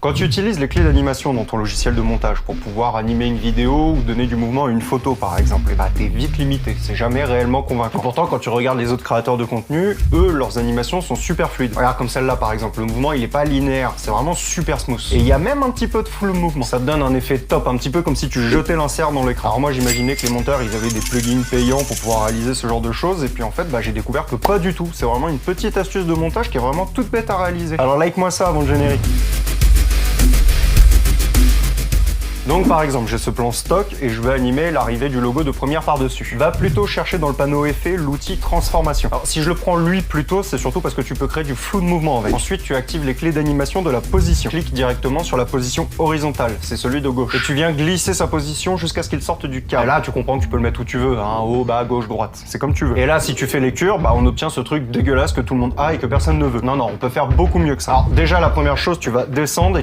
Quand tu utilises les clés d'animation dans ton logiciel de montage pour pouvoir animer une vidéo ou donner du mouvement à une photo par exemple, et bah t'es vite limité, c'est jamais réellement convaincant. Et pourtant quand tu regardes les autres créateurs de contenu, eux leurs animations sont super fluides. Regarde comme celle-là par exemple, le mouvement il est pas linéaire, c'est vraiment super smooth. Et il y a même un petit peu de full mouvement. Ça te donne un effet top, un petit peu comme si tu jetais l'insert dans l'écran. Alors moi j'imaginais que les monteurs ils avaient des plugins payants pour pouvoir réaliser ce genre de choses et puis en fait bah j'ai découvert que pas du tout. C'est vraiment une petite astuce de montage qui est vraiment toute bête à réaliser. Alors like moi ça avant le générique. Donc par exemple, j'ai ce plan stock et je veux animer l'arrivée du logo de première par-dessus. Va plutôt chercher dans le panneau effet l'outil transformation. Alors si je le prends lui plutôt, c'est surtout parce que tu peux créer du flou de mouvement avec. Ensuite, tu actives les clés d'animation de la position. Clique directement sur la position horizontale, c'est celui de gauche. Et tu viens glisser sa position jusqu'à ce qu'il sorte du cadre. Et là, tu comprends que tu peux le mettre où tu veux, hein, haut, bas, gauche, droite. C'est comme tu veux. Et là, si tu fais lecture, bah on obtient ce truc dégueulasse que tout le monde a et que personne ne veut. Non, non, on peut faire beaucoup mieux que ça. Alors déjà, la première chose, tu vas descendre et tu